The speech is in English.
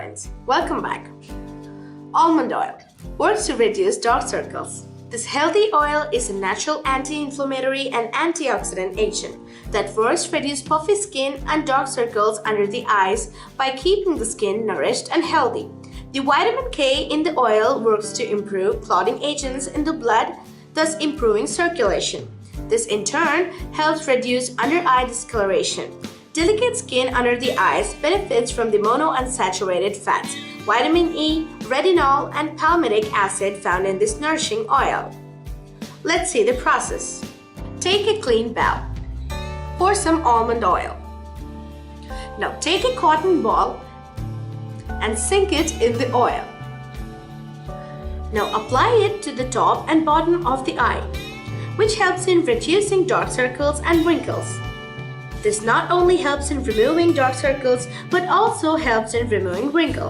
friends, welcome back. Almond oil works to reduce dark circles. This healthy oil is a natural anti-inflammatory and antioxidant agent that works to reduce puffy skin and dark circles under the eyes by keeping the skin nourished and healthy. The vitamin K in the oil works to improve clotting agents in the blood, thus improving circulation. This in turn helps reduce under-eye discoloration. Delicate skin under the eyes benefits from the monounsaturated fats, vitamin E, retinol, and palmitic acid found in this nourishing oil. Let's see the process. Take a clean bowl. Pour some almond oil. Now take a cotton ball and sink it in the oil. Now apply it to the top and bottom of the eye, which helps in reducing dark circles and wrinkles. This not only helps in removing dark circles but also helps in removing wrinkles.